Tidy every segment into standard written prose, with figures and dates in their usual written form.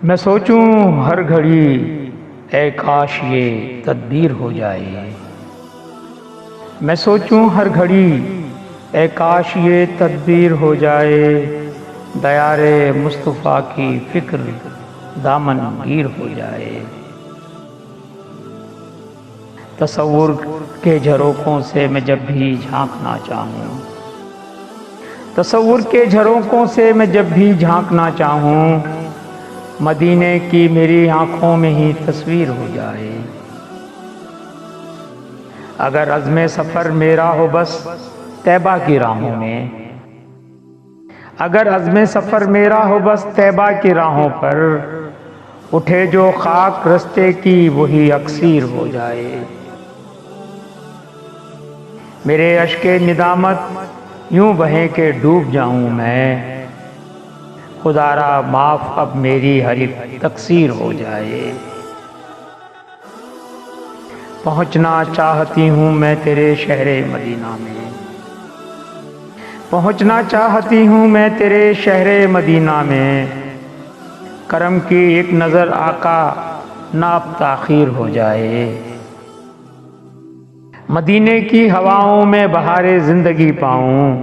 میں سوچوں ہر گھڑی اے کاش یہ تدبیر ہو جائے، میں سوچوں ہر گھڑی اے کاش یہ تدبیر ہو جائے، دیار مصطفیٰ کی فکر دامن گیر ہو جائے۔ تصور کے جھروکوں سے میں جب بھی جھانکنا چاہوں، تصور کے جھروکوں سے میں جب بھی جھانکنا چاہوں، مدینے کی میری آنکھوں میں ہی تصویر ہو جائے۔ اگر عزم سفر میرا ہو بس طیبہ کی راہوں میں، اگر عزم سفر میرا ہو بس طیبہ کی راہوں پر، اٹھے جو خاک رستے کی وہی اکسیر ہو جائے۔ میرے اشک ندامت یوں بہیں کہ ڈوب جاؤں میں، خدا را معاف اب میری ہر ایک تقصیر ہو جائے۔ پہنچنا چاہتی ہوں میں تیرے شہر مدینہ میں، پہنچنا چاہتی ہوں میں تیرے شہر مدینہ میں، کرم کی ایک نظر آقا نہ اب تاخیر ہو جائے۔ مدینے کی ہواؤں میں بہار زندگی پاؤں،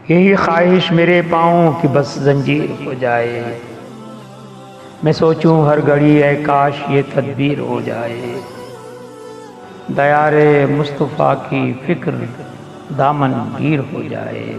یہی خواہش میرے پاؤں کہ بس زنجیر ہو جائے۔ میں سوچوں ہر گھڑی اے کاش یہ تدبیر ہو جائے، دیار مصطفیٰ کی فکر دامن گیر ہو جائے۔